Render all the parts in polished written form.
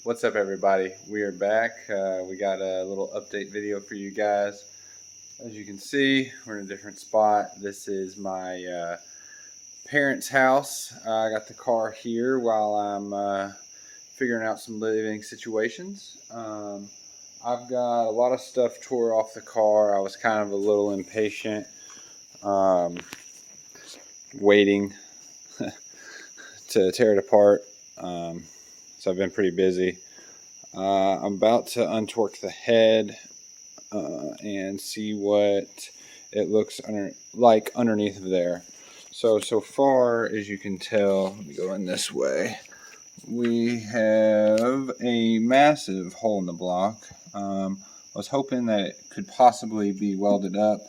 What's up, everybody? We are back. We got a little update video for you guys. As you can see, we're in a different spot. This is my parents' house. I got the car here while I'm figuring out some living situations. I've got a lot of stuff tore off the car. I was kind of a little impatient, waiting to tear it apart. So I've been pretty busy. I'm about to untorque the head and see what it looks like underneath of there. So far, as you can tell, let me go in this way. We have a massive hole in the block. I was hoping that it could possibly be welded up.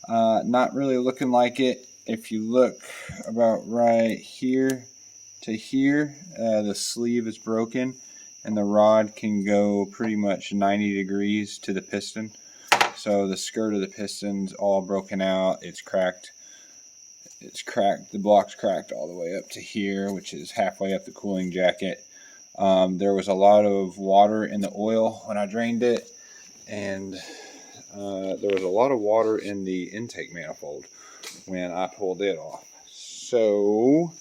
Not really looking like it. If you look about right here to here, the sleeve is broken and the rod can go pretty much 90 degrees to the piston. So the skirt of the piston's all broken out. It's cracked. The block's cracked all the way up to here, which is halfway up the cooling jacket. There was a lot of water in the oil when I drained it, and there was a lot of water in the intake manifold when I pulled it off. So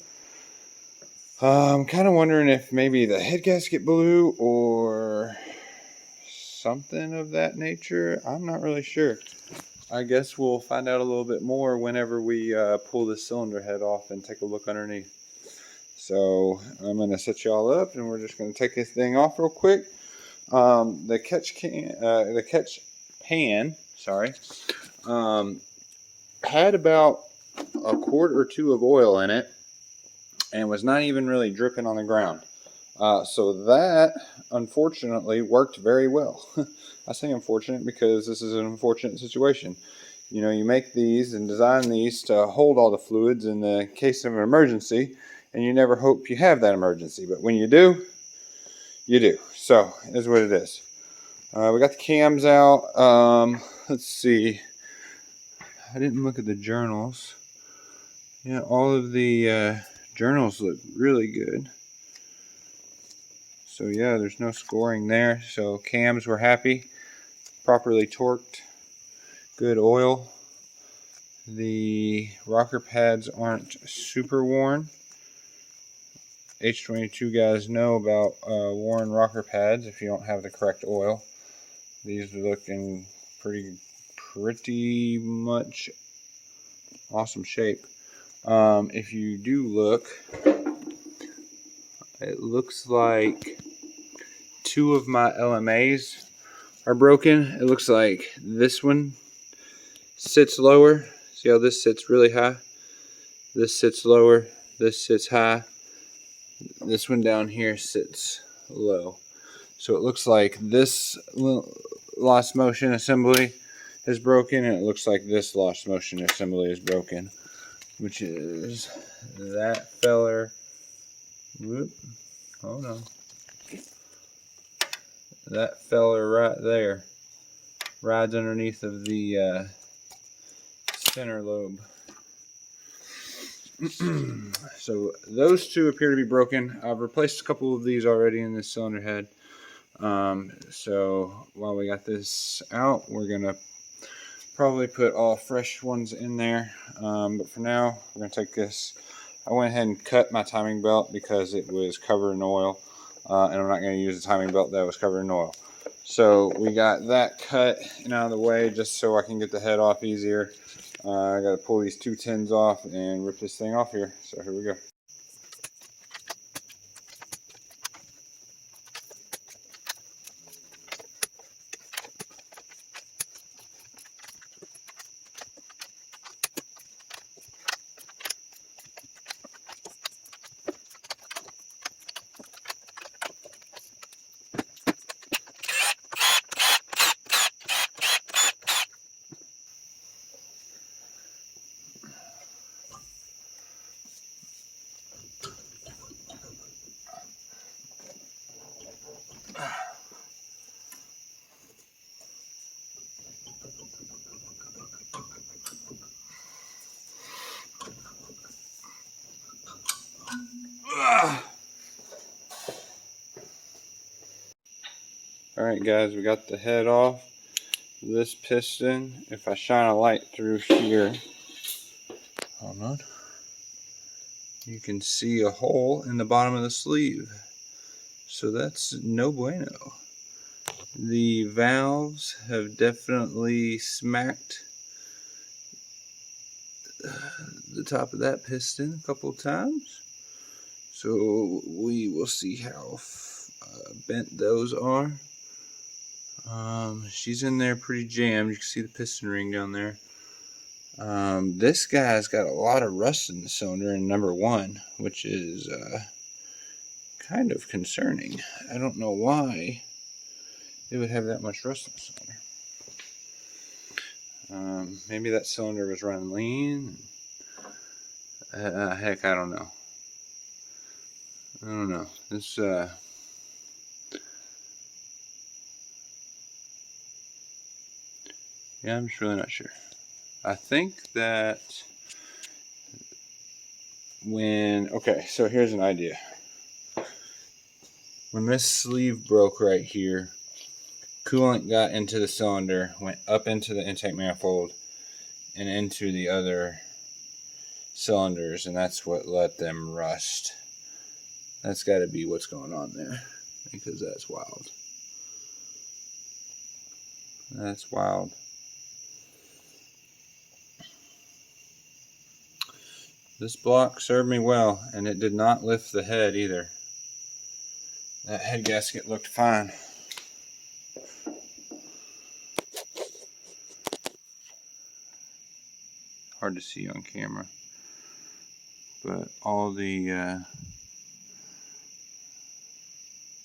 I'm kind of wondering if maybe the head gasket blew or something of that nature. I'm not really sure. I guess we'll find out a little bit more whenever we pull the cylinder head off and take a look underneath. So I'm going to set y'all up, and we're just going to take this thing off real quick. The catch pan, had about a quart or two of oil in it, and was not even really dripping on the ground. So that, unfortunately, worked very well. I say unfortunate because this is an unfortunate situation. You know, you make these and design these to hold all the fluids in the case of an emergency, and you never hope you have that emergency. But when you do, you do. So, it is what it is. We got the cams out. Let's see. I didn't look at the journals. Yeah, all of the journals look really good. So yeah, there's no scoring there. So cams were happy, properly torqued, good oil. The rocker pads aren't super worn. H22 guys know about worn rocker pads if you don't have the correct oil. These are looking pretty much awesome shape. If you do look, it looks like two of my LMAs are broken. It looks like this one sits lower. See how this sits really high? This sits lower. This sits high. This one down here sits low. So it looks like this lost motion assembly is broken, and it looks like this lost motion assembly is broken, which is that feller. Whoop. Hold on. That feller right there rides underneath of the center lobe. So those two appear to be broken. I've replaced a couple of these already in this cylinder head. So while we got this out, we're gonna probably put all fresh ones in there. But for now, we're gonna take this. I went ahead and cut my timing belt because it was covered in oil, and I'm not gonna use the timing belt that was covered in oil. So we got that cut and out of the way just so I can get the head off easier. I got to pull these two tins off and rip this thing off here. So here we go. Alright guys, we got the head off this piston. If I shine a light through here, hold on, you can see a hole in the bottom of the sleeve. So that's no bueno. The valves have definitely smacked the top of that piston a couple of times. So we will see how bent those are. She's in there pretty jammed. You can see the piston ring down there. This guy's got a lot of rust in the cylinder in number 1, which is kind of concerning. I don't know why it would have that much rust in the cylinder. Maybe that cylinder was running lean. Heck, I don't know. This yeah, I'm just really not sure. I think that okay, so here's an idea. When this sleeve broke right here, coolant got into the cylinder, went up into the intake manifold, and into the other cylinders, and that's what let them rust. That's got to be what's going on there, because that's wild. That's wild. This block served me well, and it did not lift the head either. That head gasket looked fine. Hard to see on camera, but all the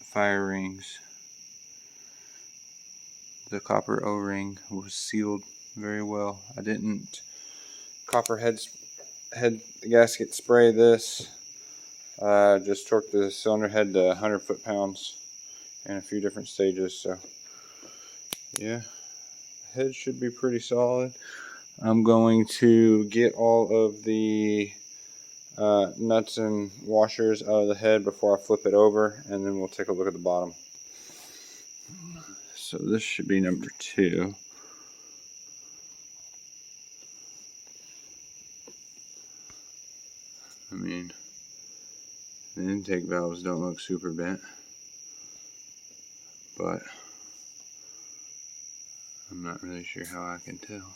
fire rings, the copper O-ring was sealed very well. I didn't copper head gasket spray this. Just torqued the cylinder head to 100 foot-pounds in a few different stages. So yeah, head should be pretty solid. I'm going to get all of the nuts and washers out of the head before I flip it over, and then we'll take a look at the bottom. So this should be number 2. I mean, the intake valves don't look super bent, but I'm not really sure how I can tell.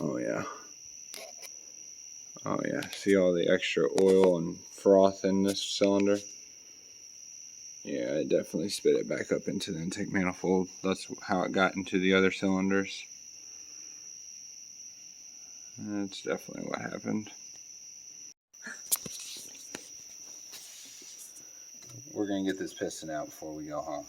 Oh yeah. Oh yeah, see all the extra oil and froth in this cylinder? Yeah, it definitely spit it back up into the intake manifold. That's how it got into the other cylinders. That's definitely what happened. We're going to get this piston out before we go home.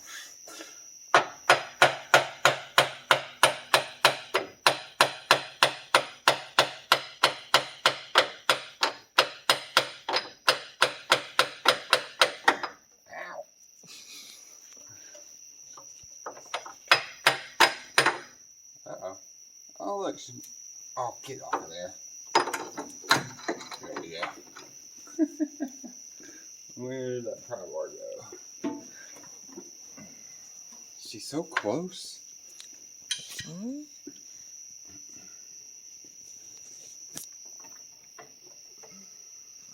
Uh-oh. Oh, look. Oh, get off of there. There we go. Where did that pry bar go? She's so close. Mm-hmm.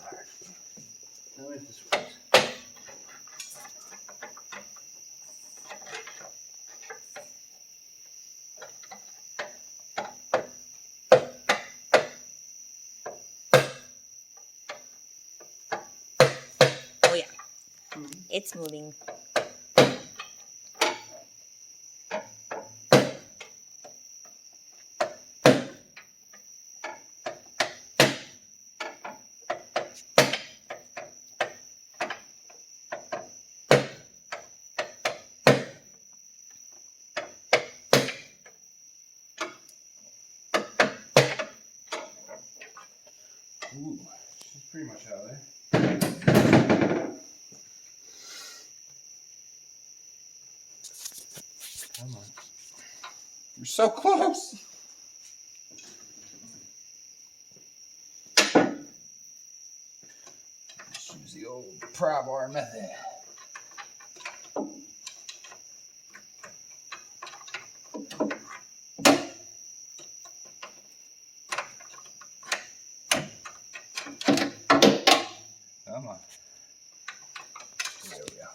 Alright. Now if this works. Oh yeah, it's moving. Ooh, she's pretty much out of there. Come on. You're so close. Let's use the old pry bar method. Come on. There we go.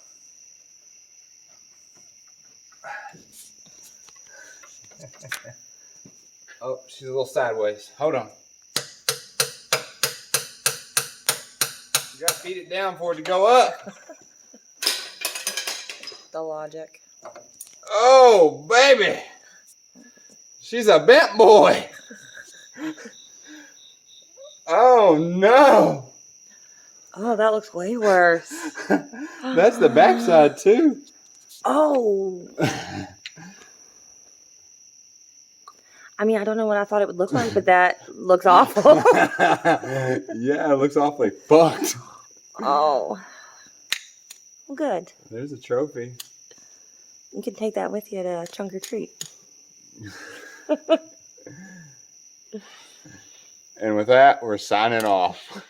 Oh, she's a little sideways. Hold on. You gotta feed it down for it to go up. The logic. Oh, baby. She's a bent boy. Oh, no. Oh, that looks way worse. That's the backside, too. Oh. I mean, I don't know what I thought it would look like, but that looks awful. Yeah, it looks awfully fucked. Oh. Well, good. There's a trophy. You can take that with you to trunk or treat. And with that, we're signing off.